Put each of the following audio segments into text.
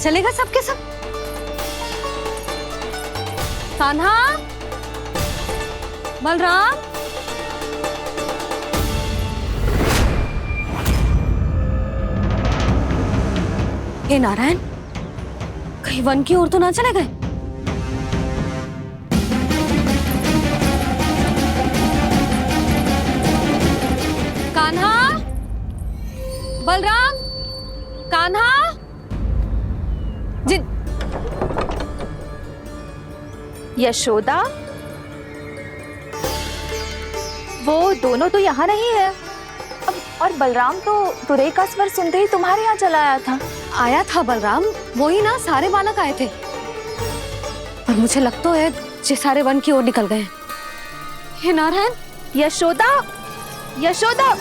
चलेगा सबके सब। कान्हा, बलराम, हे नारायण, कहीं वन की ओर तो ना चले गए? कान्हा, बलराम, कान्हा, जिन यशोदा, वो दोनों तो यहाँ नहीं है। अब और बलराम तो तुरई का स्वर सुनते ही तुम्हारे यहाँ चला आया था। आया था बलराम, वही ना सारे बालक आए थे। पर मुझे लगता है ये सारे वन की ओर निकल गए। हे नारायण, यशोदा, यशोदा,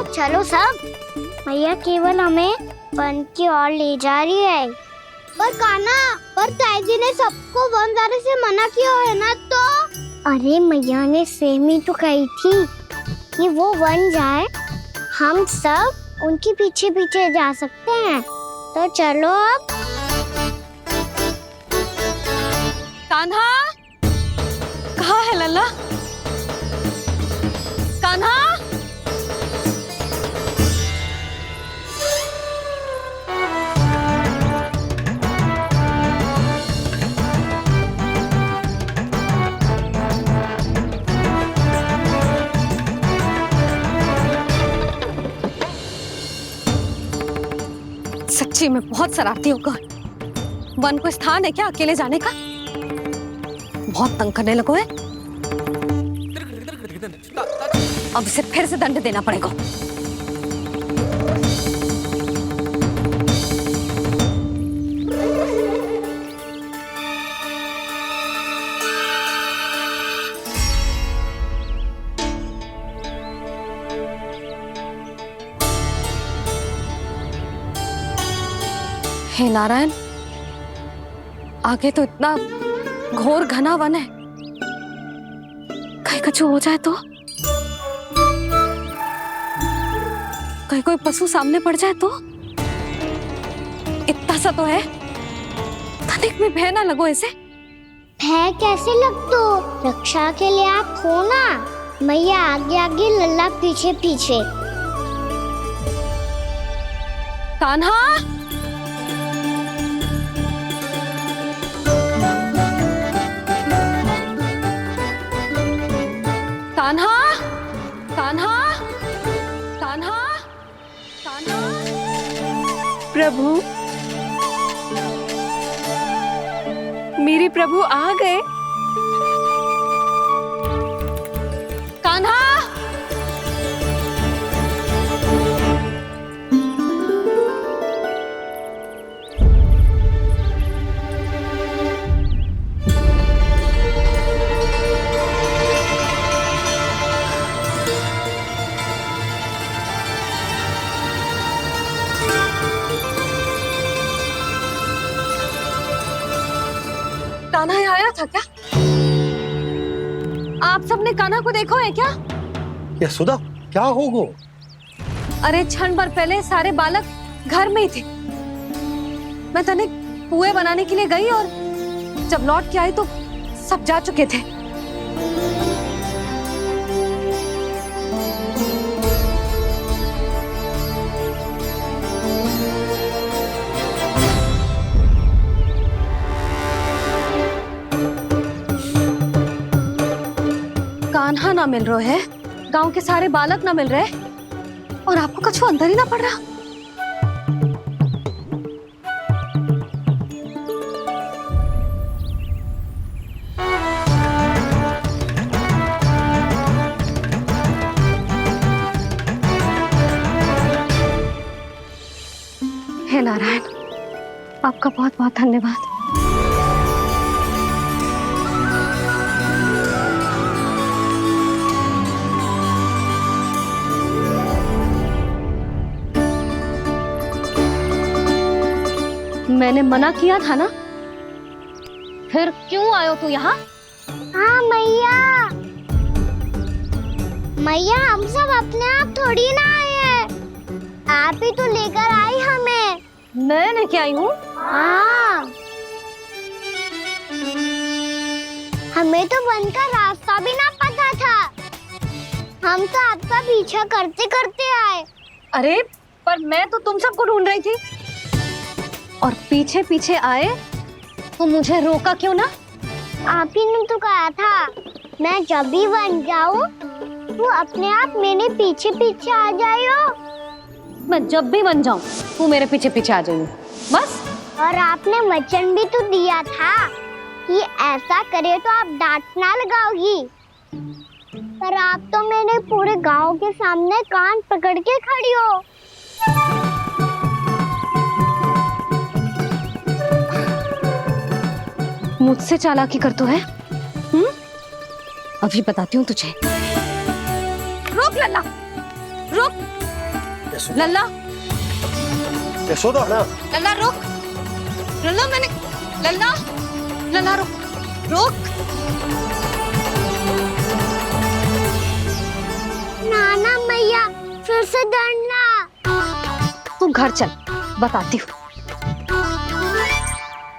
चलो सब, मैया केवल हमें वन की ओर ले जा रही है। पर कान्हा, पर ताईजी ने सबको वन जाने से मना किया है ना। तो अरे मैया ने सेम ही तो कही थी कि वो वन जाए, हम सब उनके पीछे पीछे जा सकते हैं। तो चलो अब। कान्हा, कहाँ है लल्ला? कान्हा, सच्ची में बहुत शरारती होकर। वन को स्थान है क्या अकेले जाने का? बहुत तंग करने लगो है। अब इसे फिर से दंड देना पड़ेगा। हे नारायण, आगे तो इतना घोर घना वन है, कहीं कुछ हो जाए तो? कहीं कोई पशु सामने पड़ जाए तो? इतना सा तो है, तनिक भी भय ना लगो इसे। भय कैसे लग तो? रक्षा के लिए आप हो ना। मैया आगे आगे, लल्ला पीछे पीछे। कान्हा, कान्हा, कान्हा, कान्हा, कान्हा। प्रभु, मेरे प्रभु आ गए। कान्हा, कान्हा यहाँ आया था क्या? आप सबने कान्हा को देखो है क्या? यशोदा, क्या होगा? अरे क्षण भर पहले सारे बालक घर में ही थे। मैं तनिक पुए बनाने के लिए गई और जब लौट के आई तो सब जा चुके थे। कान्हा ना मिल रहा है, गांव के सारे बालक ना मिल रहे, और आपको कछु अंदर ही ना पड़ रहा। हे नारायण, आपका बहुत बहुत धन्यवाद। मैंने मना किया था ना, फिर क्यों आयो तू यहाँ? हाँ मैया, मैया हम सब अपने आप थोड़ी ना आए हैं, आप ही तो लेकर आई हमें। मैं लेके आई हूँ? हाँ, हमें तो वन का रास्ता भी ना पता था, हम तो आपका पीछा करते करते आए। अरे पर मैं तो तुम सबको ढूंढ रही थी, और पीछे पीछे आए तो मुझे रोका क्यों ना? आप ही ने तो कहा था मैं जब भी बन जाऊं तू अपने आप मेरे पीछे पीछे आ जाइयो। मैं जब भी बन जाऊं तू मेरे पीछे पीछे आ जाइयो, बस। और आपने वचन भी तो दिया था कि ऐसा करे तो आप डांट ना लगाओगी, पर आप तो मेरे पूरे गांव के सामने कान पकड़ के खड़ी हो। मुझसे चालाकी कर तो है? अभी बताती हूँ तुझे। रुक लल्ला, रुक लल्ला, यशोदा ना, लल्ला रुक, लल्ला मैंने, लल्ला, लल्ला रुक, रुक। नाना मैया फिर से डरना। तू घर चल, बताती हूँ।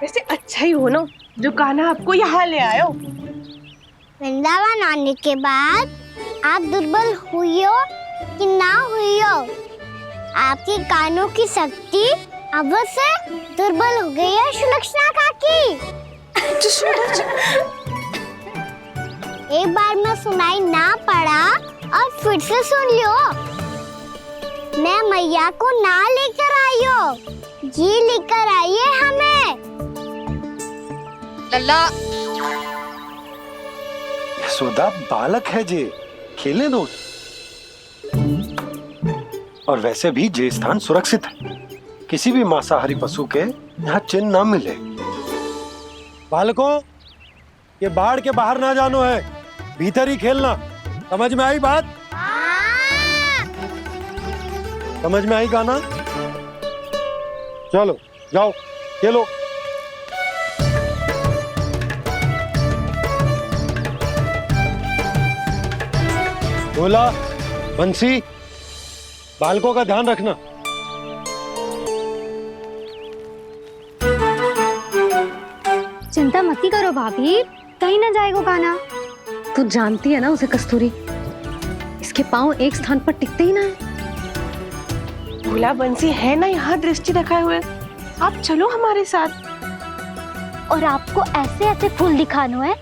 वैसे अच्छा ही हो ना जो कान्हा आपको यहाँ ले आयो। वृंदावन आने के बाद आप दुर्बल हुई हो कि ना हुई हो, आपके कानों की शक्ति अब से दुर्बल हो गई है सुलक्षणा काकी। एक बार में सुनाई ना पड़ा और फिर से सुन लो। मैं मैया को ना लेकर आई हो, जी लेकर आई है हमें। लल्ला, यशोदा बालक है जे, खेले दो। और वैसे भी जे स्थान सुरक्षित है, किसी भी मांसाहारी पशु के यहाँ चिन्ह ना मिले। बालकों, ये बाढ़ के बाहर ना जानो है, भीतर ही खेलना। समझ में आई बात? समझ में आई गाना? चलो जाओ खेलो। बोला बंसी, बालकों का ध्यान रखना। चिंता मत करो भाभी, कहीं ना जाएगा कान्हा। तू जानती है ना उसे कस्तूरी, इसके पांव एक स्थान पर टिकते ही ना है। भोला बंसी है ना यहाँ दृष्टि रखाए हुए, आप चलो हमारे साथ। और आपको ऐसे ऐसे फूल दिखानो है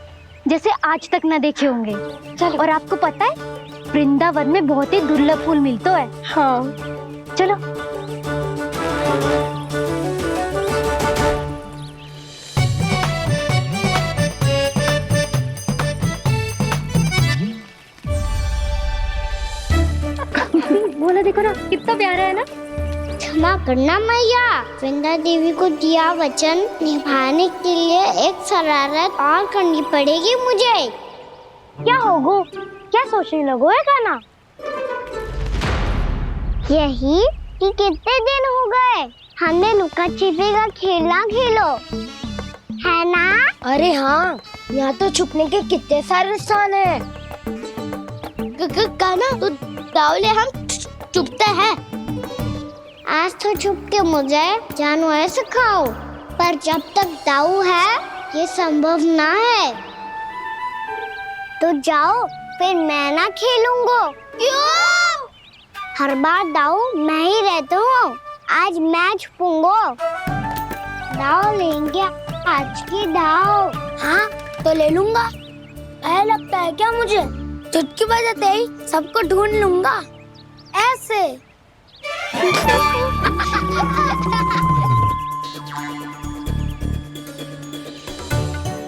जैसे आज तक न देखे होंगे। चलो। और आपको पता है वृंदावन में बहुत ही दुर्लभ फूल मिलते हैं। हाँ चलो। बोला देखो ना कितना प्यारा है ना। क्षमा करना मैया, वृंदा देवी को दिया वचन निभाने के लिए एक शरारत और करनी पड़ेगी मुझे। क्या होगो? क्या सोचने लगो है कान्हा? यही कि कितने दिन हो गए हमने लुका छिपी का खेलना खेलो, है ना? अरे हाँ, यहाँ तो छुपने के कितने सारे स्थान है। कान्हा तो दावले हम छुपते हैं। आज तो छुप के मुझे जानवर सिखाओ, पर जब तक दाऊ है ये संभव ना है। तो जाओ, फिर मैं ना खेलूंगा। क्यों? हर बार दाऊ मैं ही रहता हूँ, आज मैं छुपूंगा। दाऊ लेंगे आज की दाऊ। हाँ तो ले लूंगा। ऐसा लगता है क्या मुझे? चुटकी बजाते ही सबको ढूंढ लूंगा ऐसे।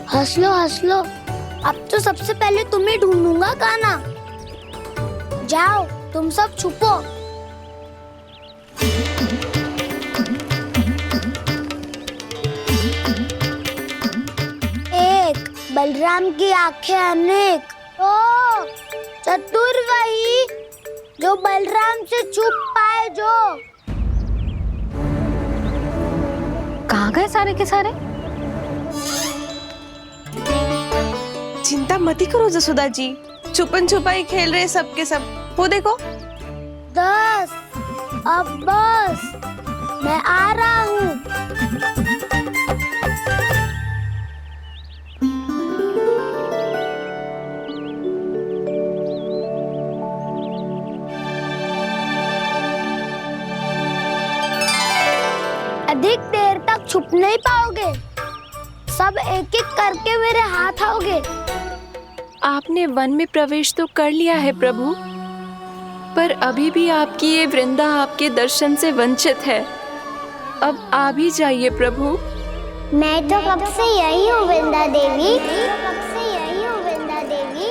हंस लो, अब तो सबसे पहले तुम्हें ढूंढूंगा कान्हा। जाओ तुम सब छुपो। एक, बलराम की आंखें अनेक। ओ, चतुर वही जो बलराम से छुप पाए जो। कहाँ गए सारे के सारे? चिंता मत ही करो जसोदा जी, छुपन छुपाई खेल रहे सब के सब। वो देखो। 10 अब बस, मैं आ रहा हूँ। अधिक देर तक छुप नहीं पाओगे, सब एक एक करके मेरे हाथ आओगे। आपने वन में प्रवेश तो कर लिया है प्रभु, पर अभी भी आपकी ये वृंदा आपके दर्शन से वंचित है। अब आ भी जाइए प्रभु। मैं तो कब से यही हूँ वृंदा देवी, कब से यही हूँ वृंदा देवी।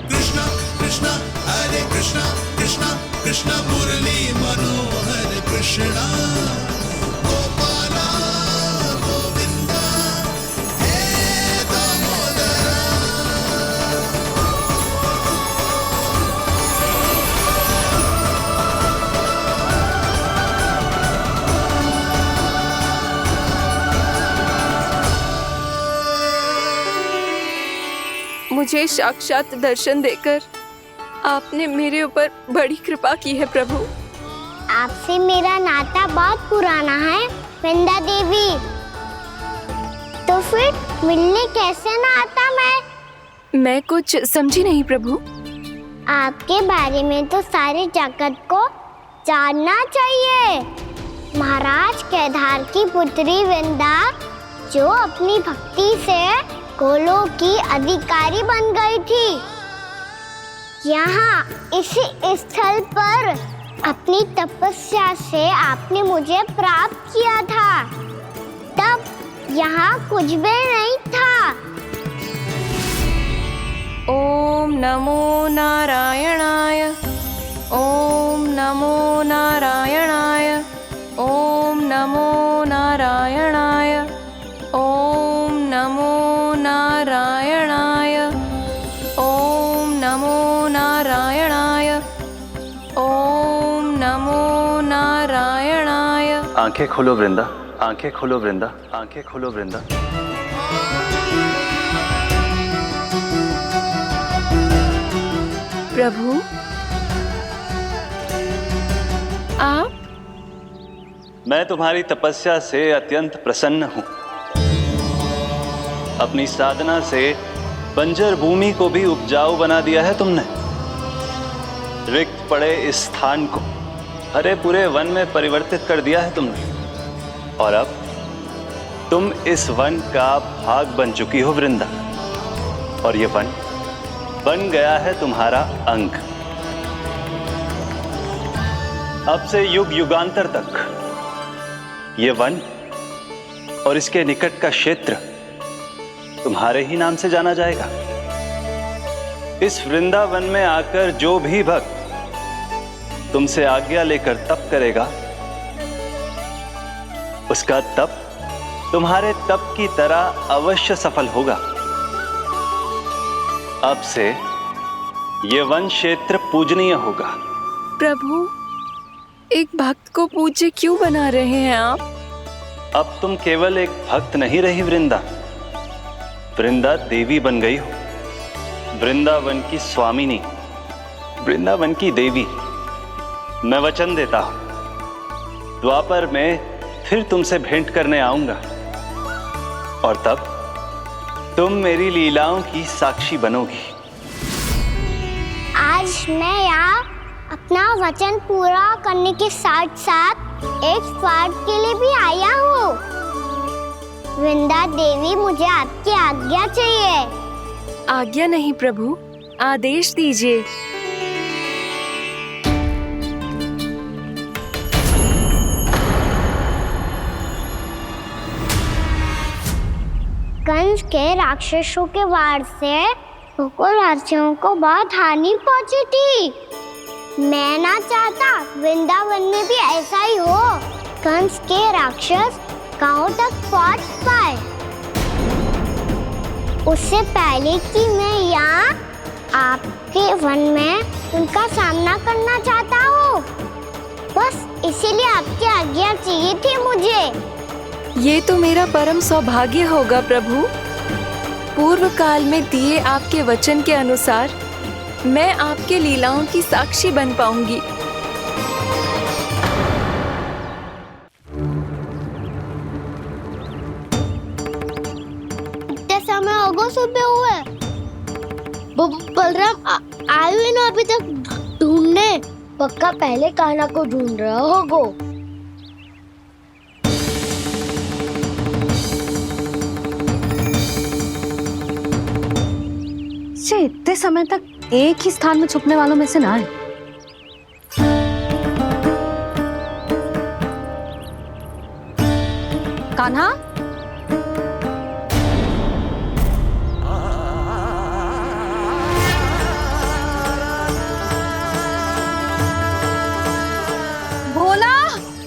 कृष्णा कृष्णा हरे कृष्णा कृष्णा कृष्णा मुरली मनोहर कृष्णा गोपाला गोविंदा हे दामोदरा। मुझे साक्षात दर्शन देकर आपने मेरे ऊपर बड़ी कृपा की है प्रभु। आपसे मेरा नाता बहुत पुराना है वृंदा देवी, तो फिर मिलने कैसे ना आता मैं कुछ समझी नहीं प्रभु। आपके बारे में तो सारे जगत को जानना चाहिए। महाराज केदार की पुत्री वृंदा, जो अपनी भक्ति से गोलोक की अधिकारी बन गई थी, यहाँ इसी स्थल पर अपनी तपस्या से आपने मुझे प्राप्त किया था। तब यहाँ कुछ भी नहीं था। ओम नमो नारायणाय, ओम नमो नारायणाय, ओम नमो नारायणाय, ओम नमो नारायणाय, ओम नमो नारायणाय, ओम नमो नारायणाय। आंखें खोलो वृंदा, आंखें खोलो वृंदा, आंखें खोलो वृंदा। प्रभु आप? मैं तुम्हारी तपस्या से अत्यंत प्रसन्न हूं। अपनी साधना से बंजर भूमि को भी उपजाऊ बना दिया है तुमने। रिक्त पड़े इस स्थान को हरे पूरे वन में परिवर्तित कर दिया है तुमने, और अब तुम इस वन का भाग बन चुकी हो वृंदा, और ये वन बन गया है तुम्हारा अंग। अब से युग युगांतर तक ये वन और इसके निकट का क्षेत्र तुम्हारे ही नाम से जाना जाएगा। इस वृंदावन में आकर जो भी भक्त तुमसे आज्ञा लेकर तप करेगा, उसका तप तुम्हारे तप की तरह अवश्य सफल होगा। अब से ये वन क्षेत्र पूजनीय होगा। प्रभु, एक भक्त को पूज्य क्यों बना रहे हैं आप? अब तुम केवल एक भक्त नहीं रही वृंदा, वृंदा देवी बन गई हो। वृंदावन की स्वामिनी, वृंदावन की देवी। मैं वचन देता हूं, द्वापर में फिर तुमसे भेंट करने आऊंगा, और तब तुम मेरी लीलाओं की साक्षी बनोगी। आज मैं यहाँ अपना वचन पूरा करने के साथ साथ एक स्वार्थ के लिए भी आया हूँ। वृंदा देवी, मुझे आपकी आज्ञा चाहिए। आज्ञा नहीं प्रभु, आदेश दीजिए। कंस के राक्षसों के वार से गोकुलवासियों को बहुत हानि पहुंची थी। मैं ना चाहता वृंदावन में भी ऐसा ही हो। कंस के राक्षस गांव तक पहुंच पाए, उससे पहले कि मैं यहाँ आपके वन में उनका सामना करना चाहता हूँ। बस इसीलिए आपकी आज्ञा चाहिए थी मुझे। ये तो मेरा परम सौभाग्य होगा प्रभु। पूर्व काल में दिए आपके वचन के अनुसार मैं आपके लीलाओं की साक्षी बन पाऊंगी। इतने समय होगा सुबह हुए, बलराम आए हुए ना अभी तक ढूंढने। पक्का पहले कान्हा को ढूंढ रहा होगा। इतने समय तक एक ही स्थान में छुपने वालों में से ना है। कान्हा, भोला,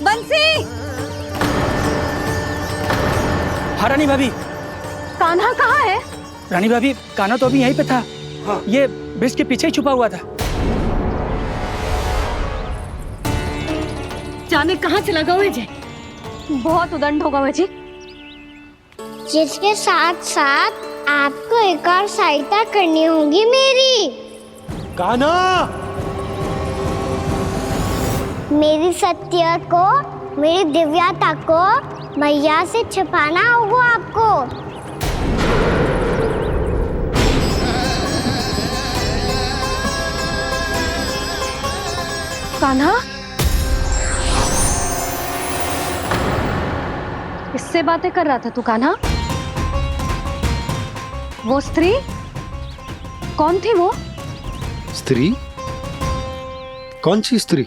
बंसी। हाँ रानी भाभी। कान्हा कहाँ है? रानी भाभी, कान्हा तो अभी यहीं पे था। हाँ। ये ब्रिज के पीछे ही छुपा हुआ था। जाने कहाँ चला गया है? बहुत उदंड होगा वह जी। जिसके साथ साथ आपको एक और सहायता करनी होगी मेरी। कान्हा, मेरी सत्य को, मेरी दिव्यता को मैया से छिपाना होगा आपको। कान्हा, किससे बातें कर रहा था तू कान्हा? वो स्त्री कौन थी? वो स्त्री? कौन सी स्त्री?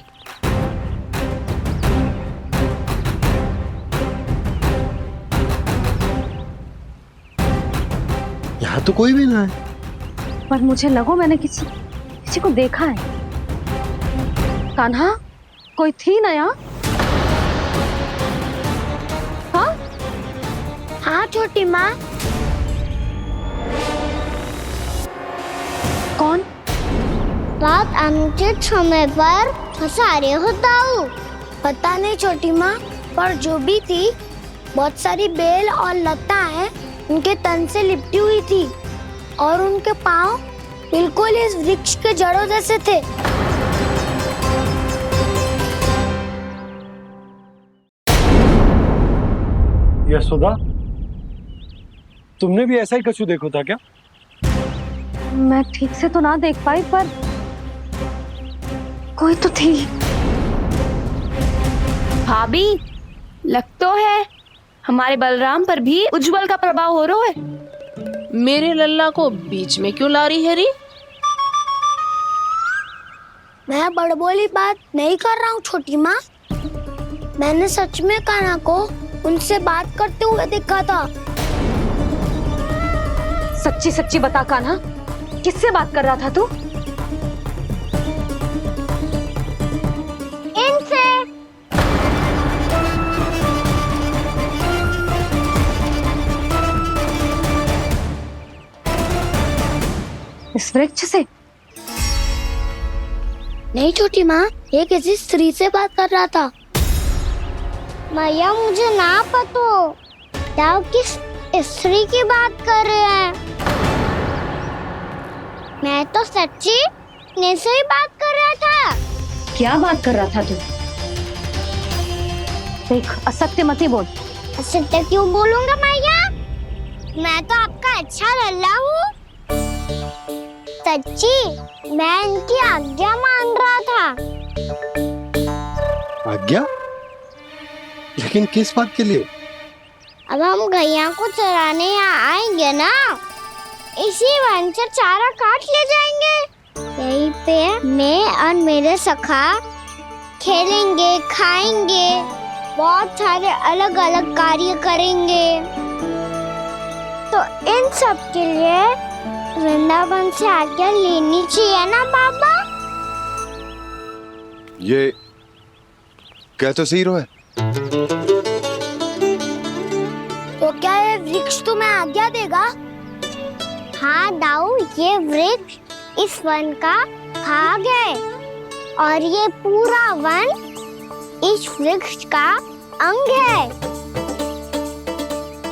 यहाँ तो कोई भी ना है। पर मुझे लगो मैंने किसी को देखा है। कान्हा, कोई थी ना यहाँ? हाँ? हाँ छोटी माँ। कौन? रात अनुचित समय पर फंसारे होता हूँ। पता नहीं छोटी माँ, पर जो भी थी बहुत सारी बेल और लताएं उनके तन से लिपटी हुई थी और उनके पाँव बिल्कुल इस वृक्ष के जड़ों जैसे थे। यशोदा, तुमने भी ऐसा ही कछु देखा था क्या? मैं ठीक से तो ना देख पाई, पर कोई तो थी। भाभी, लग तो है हमारे बलराम पर भी उज्जवल का प्रभाव हो रहा है। मेरे लल्ला को बीच में क्यों ला रही है री? मैं बड़बोली बात नहीं कर रहा हूँ छोटी माँ। मैंने सच में कान्हा को उनसे बात करते हुए देखा था। सच्ची सच्ची बता कान्हा, किससे बात कर रहा था तू? इनसे। इस वृक्ष से? नहीं छोटी माँ, ये किसी स्त्री से बात कर रहा था। मैया मुझे ना पता क्या किस स्त्री की बात कर रहे हैं। मैं तो सच्ची ने से ही बात कर रहा था। क्या बात कर रहा था तू? देख, असत्य मत ही बोल। असत्य क्यों बोलूंगा मैया? मैं तो आपका अच्छा लल्ला हूँ। सच्ची मैं इनकी आज्ञा मान रहा था। आज्ञा? लेकिन किस बात के लिए? अब हम गैया को चराने यहाँ आएंगे ना, इसी वन से चारा काट ले जाएंगे। यहीं पे मैं और मेरे सखा खेलेंगे, खाएंगे, बहुत सारे अलग अलग कार्य करेंगे। तो इन सब के लिए वृंदावन से आज्ञा लेनी चाहिए ना बाबा? ये कह तो सही रहा है। तो क्या ये वृक्ष तुम्हें आज्ञा देगा? हाँ दाऊ, ये वृक्ष इस वन का भाग है और ये पूरा वन इस वृक्ष का अंग है।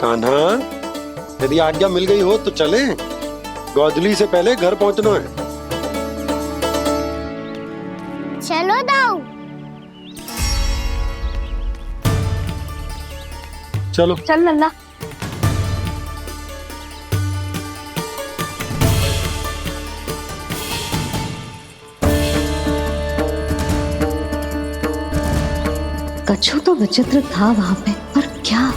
कान्हा, यदि आज्ञा मिल गई हो तो चलें। गोधूली से पहले घर पहुंचना है। चलो दाऊ। चलो। चल लल्ला। कछु तो विचित्र था वहां पे, पर क्या?